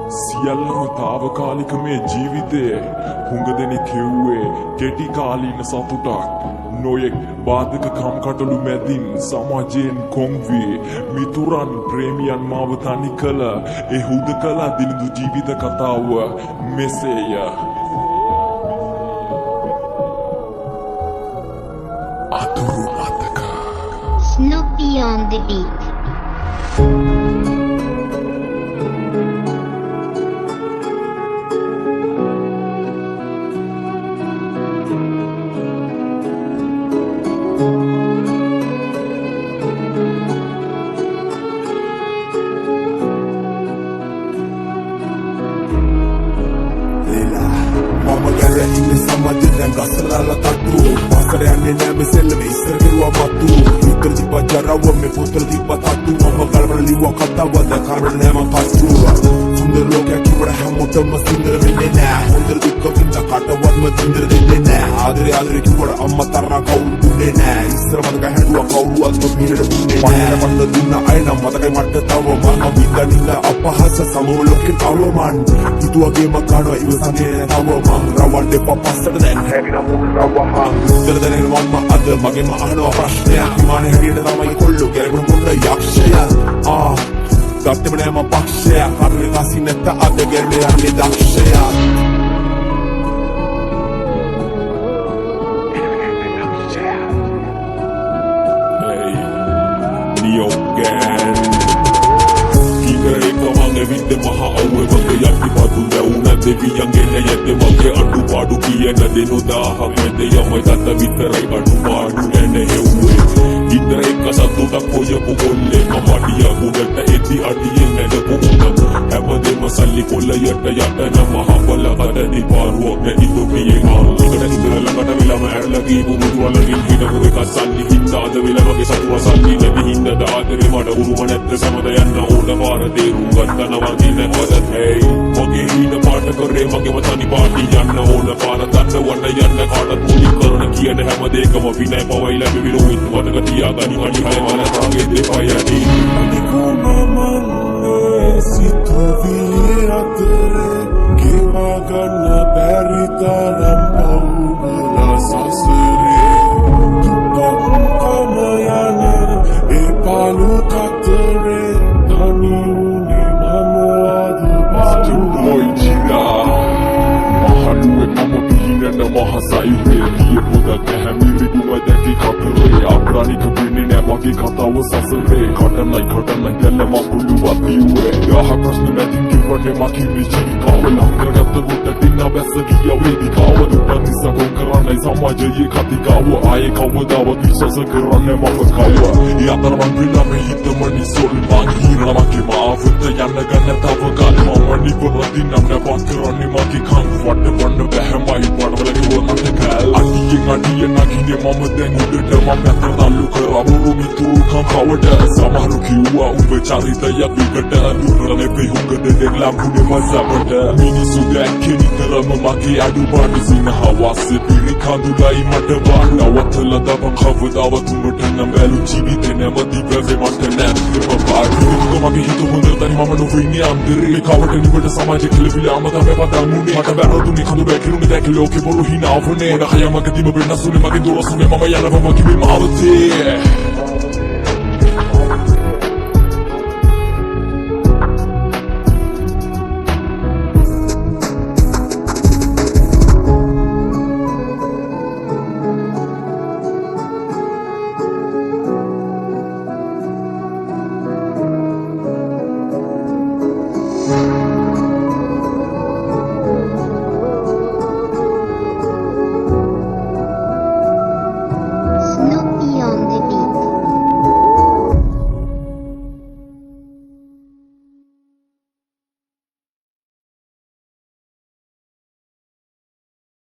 සියල්ලම තාවකාලික මේ ජීවිතයේ හුඟ දෙනෙක් හෙව්වේ කෙටි කාලීන සතුටක් නොයෙක් බාධක කම්කටොළු මැදින් සමාජයෙන් කොන් වී මිතුරන් ප්‍රේමියන් මාව තනි කළ ඒ හුදකලා දිලිඳු ජීවිත කතාව මෙසේය. අතුරු මතක. Snoopy on the beat. Samadan gasalala tatu pasaryanne name selme isargewa matu ikal di pajarawa me putra di patatu mama galbala liwa katawa da karna nema pastu sundar lokya kibada hamotam sundar vinena hondar dukka vinda katawat ma sundar dinena adre kibada amma tarra kaulu dunena isra madaga haduwa kaulu atma mirada dunena panera panda dunna aina madaga matta tawa mama vinda ninda apahasa samolokke tawman ituwage makano iwasange tawa man rawande papasada දැන් හැගෙන මුල්රවහන් උත්තර දෙන මම අද මගෙම අහනවා ප්‍රශ්නයක් විමානේ හැටියට තමයි කොල්ලෝ ගැලපුණු මුන්න යක්ෂයා ගත්තම නෑ මම පක්ෂයා හරියට නැසි නැත්ත අද ගැලේ යන්නේ දක්ෂයා hey Neo gang කීකරේ කමංගේ විද්ද මහ අවුව වගේ යටි පතු දැවුන දෙවියන් ගෙන්න යද්ද මගේ අඩුපාඩු කියන දෙනු 1000ක් මැද යමයි තත විතරයි අඩුපාඩු නැන හෙව්වේ ඉතර එක සතුටක් හොයපු කොල්ලේ කපටිය ගුඩට එති අඩියෙන් නැඩපු උඩ හැමදෙම සල්ලි කොල්ලයට යට නම හවලකට දිපාරුවක් නැතිතු පියේ ආ ඉකට ඉතර ළඟට වෙලම ඇරලා ගිහපු මුතුවලකින් හිටපු එක සල්ලි හින්දාද වෙල වගේ සතුර සල්ලි නැති හින්දාද ආදරේ මට උරුම නැත්ද සමද යන්න ඕන පාර තේරුම් ගන්නවා කියන හොදත් hey මගේ හින පාට කරේ මගේම තනි පාටි යන්න ඕන පාර තන්න වන්න යන්න කාටත් මුලින් කරන කියන හැම දෙයකම විනය පවයි ලැබි විරුත් මතක තියාගනි අනි හය වල රාගේ දෙපයටි අනිකුමමන්නේ සිතවිලි අතරේ ගෙවා ගන්න බැරි තරම් පවුල සසරේ දුකම යන ඒ පාළු කතරේ තනි උනේ මම අද පාළු Mahasaiwe Dia budak kehemiri bunga deki katare Abranik bini ne magi katawa sasare Katanai gala mapulu watiwe Yaha prashnu natin kivane maki michini kawa Langar gatta gutta dinna besa kiya wedi kawa Dupati sakon karane samaja ye kati kawa Aye kawa dawa kisasa karane mafa kawa Yatarman bila me hita mani sol Magi hira maki maafutta yanna ganna tava kali Mamani kurati namne bakarane maki khan Vatte vanna behemai padwala අඩියෙන් නගින්නේ මම දැන් උඩට මම පැත්තට තල්ලු කරා බුරු මිතුරු කවඩ සමහරු කිව්වා උඹ චරිතයක් විකට දුරල නෙපේ හුඟ දෙයක් ලම්බුනේ මසබට මිනිසු දැක්කේ නිතරම මගේ අඩුපාඩු සිනහවස්සේ පිරි කඳුලයි මට වන්නවතලා දබන් කවදාවත් උඹට නම් බැලු ජීවිතේ නැමති බැවේ මට නැත්නම් පාඩු මගේ හිත හොඳට මම නොවෙන්නේ අන්තරේ කවට නිබට සමාජ කෙලවිලා අම තමයි පදන්නේ මට බැරදුනේ කඳු බැකිරුනේ දැක ලෝකේ බොරු හිනාවනේ නහයමක තිබ වෙනසුනේ මගේ දොරසුනේ මම යනවා මගේ මාවතේ